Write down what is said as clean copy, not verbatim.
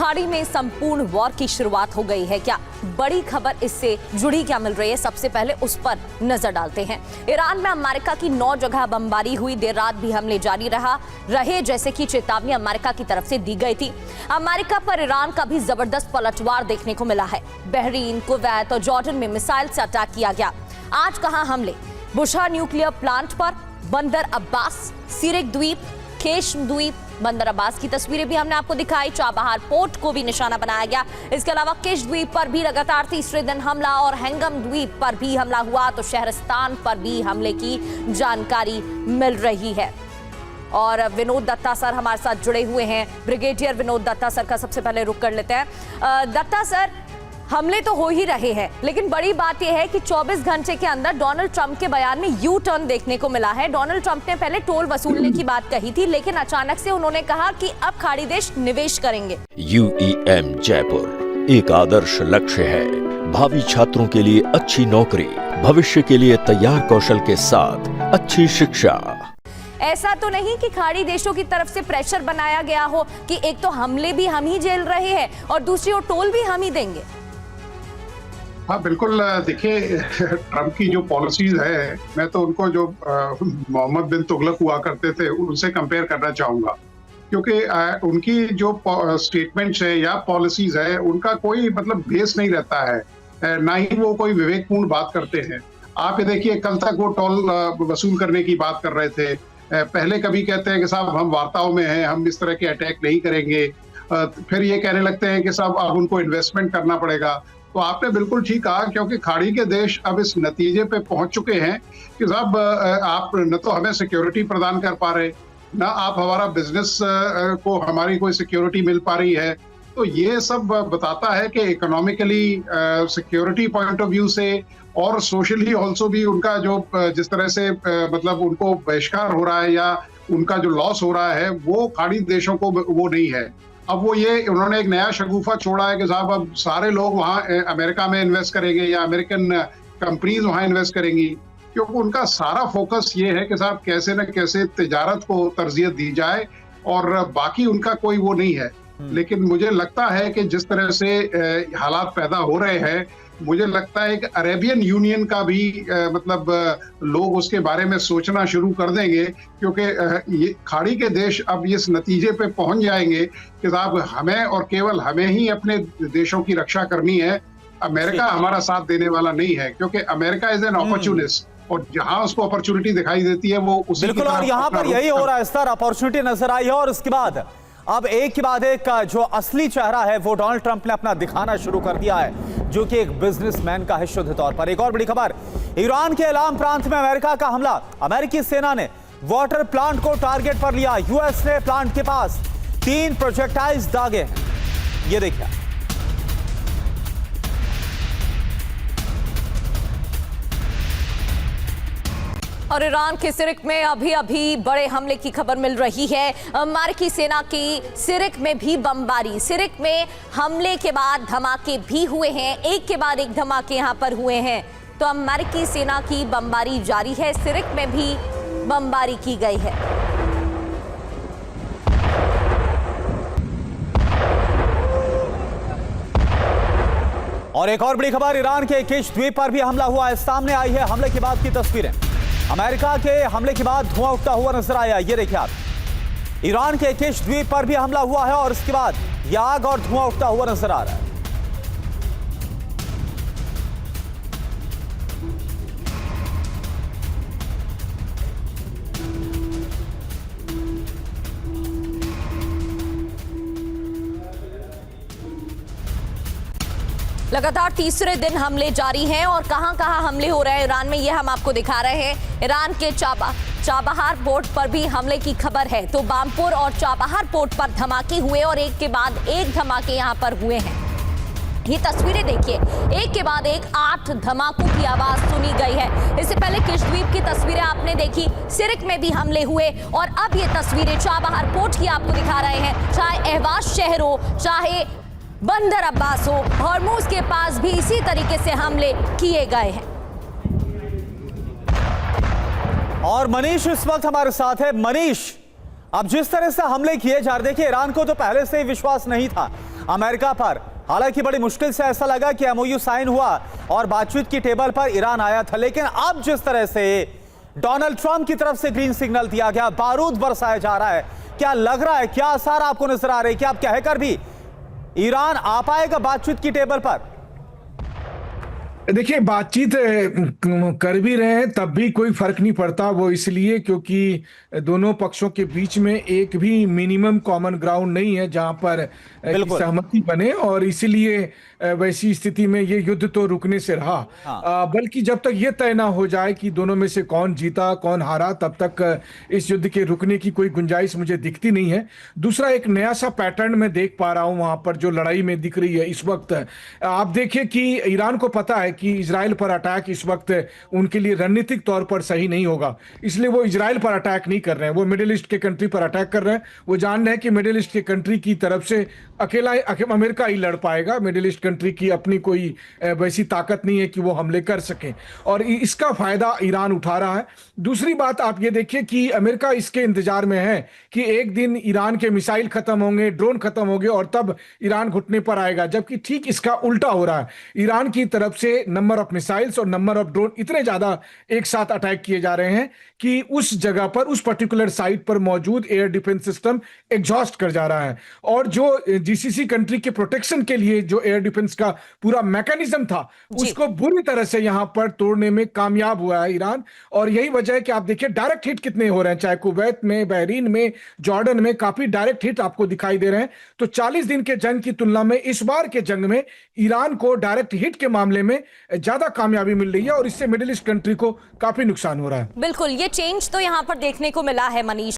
खाड़ी में संपूर्ण वॉर की शुरुआत हो गई है क्या? बड़ी खबर इससे जुड़ी क्या मिल रही है, सबसे पहले उस पर नजर डालते हैं। ईरान में अमेरिका की 9 जगह बमबारी हुई, देर रात भी हमले जारी रहे जैसे कि चेतावनी अमेरिका की तरफ से दी गई थी। अमेरिका पर ईरान का भी जबरदस्त पलटवार देखने को मिला है। बहरीन, कुवैत और जॉर्डन में मिसाइल से अटैक किया गया। आज कहां हमले? बुशरा न्यूक्लियर प्लांट पर, बंदर अब्बास, सिरिक द्वीप, केश्म द्वीप। बंदर अब्बास की तस्वीरें भी हमने आपको दिखाई। चाबहार पोर्ट को भी निशाना बनाया गया। इसके अलावा किश द्वीप पर भी लगातार तीसरे दिन हमला और हैंगम द्वीप पर भी हमला हुआ, तो शहरस्तान पर भी हमले की जानकारी मिल रही है। और विनोद दत्ता सर हमारे साथ जुड़े हुए हैं। ब्रिगेडियर विनोद दत्ता सर का सबसे पहले रुख कर लेते हैं। दत्ता सर, हमले तो हो ही रहे हैं, लेकिन बड़ी बात यह है कि 24 घंटे के अंदर डोनाल्ड ट्रंप के बयान में यू टर्न देखने को मिला है। डोनाल्ड ट्रंप ने पहले टोल वसूलने की बात कही थी, लेकिन अचानक से उन्होंने कहा कि अब खाड़ी देश निवेश करेंगे। UEM जयपुर एक आदर्श लक्ष्य है। भावी छात्रों के लिए अच्छी नौकरी, भविष्य के लिए तैयार कौशल के साथ अच्छी शिक्षा। ऐसा तो नहीं कि खाड़ी देशों की तरफ से प्रेशर बनाया गया हो कि एक तो हमले भी हम ही झेल रहे हैं और दूसरी ओर टोल भी हम ही देंगे। हाँ बिल्कुल, देखिए ट्रम्प की जो पॉलिसीज है, मैं तो उनको जो मोहम्मद बिन तुगलक हुआ करते थे उनसे कंपेयर करना चाहूंगा, क्योंकि उनकी जो स्टेटमेंट्स है या पॉलिसीज है उनका कोई मतलब बेस नहीं रहता है, ना ही वो कोई विवेकपूर्ण बात करते हैं। आप ये देखिए, कल तक वो टोल वसूल करने की बात कर रहे थे, पहले कभी कहते हैं कि साहब हम वार्ताओं में हैं, हम इस तरह के अटैक नहीं करेंगे, फिर ये कहने लगते हैं कि साहब अब उनको इन्वेस्टमेंट करना पड़ेगा। तो आपने बिल्कुल ठीक कहा, क्योंकि खाड़ी के देश अब इस नतीजे पे पहुंच चुके हैं कि साहब आप न तो हमें सिक्योरिटी प्रदान कर पा रहे, ना आप हमारा बिजनेस को हमारी कोई सिक्योरिटी मिल पा रही है। तो ये सब बताता है कि economically, security point of view से और सोशली ऑल्सो भी उनका जो जिस तरह से मतलब उनको बहिष्कार हो रहा है या उनका जो लॉस हो रहा है वो खाड़ी देशों को वो नहीं है। अब वो ये उन्होंने एक नया शगुफा छोड़ा है कि साहब अब सारे लोग वहाँ अमेरिका में इन्वेस्ट करेंगे या अमेरिकन कंपनीज वहाँ इन्वेस्ट करेंगी, क्योंकि उनका सारा फोकस ये है कि साहब कैसे न कैसे तिजारत को तरजीहत दी जाए और बाकी उनका कोई वो नहीं है। लेकिन मुझे लगता है कि जिस तरह से हालात पैदा हो रहे हैं, मुझे लगता है कि अरेबियन यूनियन का भी मतलब लोग उसके बारे में सोचना शुरू कर देंगे, क्योंकि ये खाड़ी के देश अब इस नतीजे पे पहुंच जाएंगे कि साहब हमें और केवल हमें ही अपने देशों की रक्षा करनी है, अमेरिका हमारा साथ देने वाला नहीं है, क्योंकि अमेरिका इज एन अपॉर्चुनिस्ट और जहां उसको अपॉर्चुनिटी दिखाई देती है वो उसी बिल्कुल, और यहाँ पर यही हो रहा है, इस तरह अपॉर्चुनिटी नजर आई है। और उसके बाद अब एक के बाद एक जो असली चेहरा है वो डोनाल्ड ट्रंप ने अपना दिखाना शुरू कर दिया है, जो कि एक बिजनेसमैन का है शुद्ध तौर पर। एक और बड़ी खबर, ईरान के एलाम प्रांत में अमेरिका का हमला। अमेरिकी सेना ने वाटर प्लांट को टारगेट पर लिया। यूएस ने प्लांट के पास 3 प्रोजेक्टाइल्स दागे हैं। ये देखिए, और ईरान के सिरिक में अभी बड़े हमले की खबर मिल रही है। अमेरिकी सेना की सिरिक में भी बमबारी। सिरिक में हमले के बाद धमाके भी हुए हैं, एक के बाद एक धमाके यहां पर हुए हैं। तो अमेरिकी सेना की बमबारी जारी है, सिरिक में भी बमबारी की गई है। और एक और बड़ी खबर, ईरान के किश द्वीप पर भी हमला हुआ है। सामने आई है हमले के बाद की तस्वीरें। अमेरिका के हमले के बाद धुआं उठता हुआ नजर आया। ये देखिए आप, ईरान के किश द्वीप पर भी हमला हुआ है और इसके बाद यह आग और धुआं उठता हुआ नजर आ रहा है। लगातार तीसरे दिन हमले जारी हैं और कहां हमले हो रहे हैं ईरान में, यह हम आपको दिखा रहे हैं। ईरान के चाबहार पोर्ट पर भी हमले की खबर है। तो बामपुर और चाबहार पोर्ट पर धमाके हुए और एक के बाद एक धमाके यहां पर हुए हैं। ये तस्वीरें देखिए, एक के बाद एक 8 धमाकों की आवाज सुनी गई है। इससे पहले किश द्वीप की तस्वीरें आपने देखी, सिरिक में भी हमले हुए और अब ये तस्वीरें चाबहार पोर्ट की आपको दिखा रहे हैं। चाहे अहवाज शहर हो, चाहे बंदर अब्बास हो, हॉर्मूज के पास भी इसी तरीके से हमले किए गए हैं। और मनीष इस वक्त हमारे साथ है। मनीष, अब जिस तरह से हमले किए जा रहे, देखिए ईरान को तो पहले से ही विश्वास नहीं था, अमेरिका पर। हालांकि बड़ी मुश्किल से ऐसा लगा कि एमओयू साइन हुआ और बातचीत की टेबल पर ईरान आया था, लेकिन अब जिस तरह से डोनाल्ड ट्रंप की तरफ से ग्रीन सिग्नल दिया गया, बारूद बरसाया जा रहा है, क्या लग रहा है, क्या आसार आपको नजर आ रहे हैं कि आप कहकर भी ईरान आ पाएगा बातचीत की टेबल पर? देखिए, बातचीत कर भी रहे हैं तब भी कोई फर्क नहीं पड़ता। वो इसलिए क्योंकि दोनों पक्षों के बीच में एक भी मिनिमम कॉमन ग्राउंड नहीं है जहां पर सहमति बने, और इसीलिए वैसी स्थिति में ये युद्ध तो रुकने से रहा। बल्कि जब तक ये तय ना हो जाए कि दोनों में से कौन जीता कौन हारा, तब तक इस युद्ध के रुकने की कोई गुंजाइश मुझे दिखती नहीं है। दूसरा, एक नया सा पैटर्न मैं देख पा रहा हूं वहां पर जो लड़ाई में दिख रही है इस वक्त। आप देखिए कि ईरान को पता है कि इजराइल पर अटैक इस वक्त उनके लिए रणनीतिक तौर पर सही नहीं होगा, इसलिए वो इजराइल पर अटैक नहीं कर रहे हैं, वो मिडिल ईस्ट के कंट्री पर अटैक कर रहे हैं। वो जान रहे हैं कि मिडिल ईस्ट के कंट्री की तरफ से अकेला अमेरिका ही लड़ पाएगा। मिडिल ईस्ट कंट्री की अपनी कोई वैसी ताकत नहीं है कि वो हमले कर सके, और इसका फायदा ईरान उठा रहा है। दूसरी बात, आप ये देखिए कि अमेरिका इसके इंतजार में है कि एक दिन ईरान के मिसाइल खत्म होंगे, ड्रोन खत्म होंगे और तब ईरान घुटने पर आएगा, जबकि ठीक इसका उल्टा हो रहा है। ईरान की तरफ से नंबर ऑफ मिसाइल्स और नंबर ऑफ ड्रोन इतने ज्यादा एक साथ अटैक किए जा रहे हैं कि उस जगह पर, उस पर्टिकुलर साइट पर मौजूद एयर डिफेंस सिस्टम एग्जॉस्ट कर जा रहा है। और जो जीसीसी कंट्री के प्रोटेक्शन के लिए जो एयर डिफेंस का पूरा मैकेनिज्म था, उसको बुरी तरह से यहां पर तोड़ने में कामयाब हुआ है ईरान। और यही वजह है कि आप देखिए डायरेक्ट हिट कितने हो रहे हैं, चाहे कुवैत में, बहरीन में, जॉर्डन में, काफी डायरेक्ट हिट आपको दिखाई दे रहे हैं। तो 40 दिन के जंग की तुलना में इस बार के जंग में ईरान को डायरेक्ट हिट के मामले में ज्यादा कामयाबी मिल रही है, और इससे मिडिल ईस्ट कंट्री को काफी नुकसान हो रहा है। बिल्कुल, ये चेंज तो यहां पर देखने को मिला है मनीष।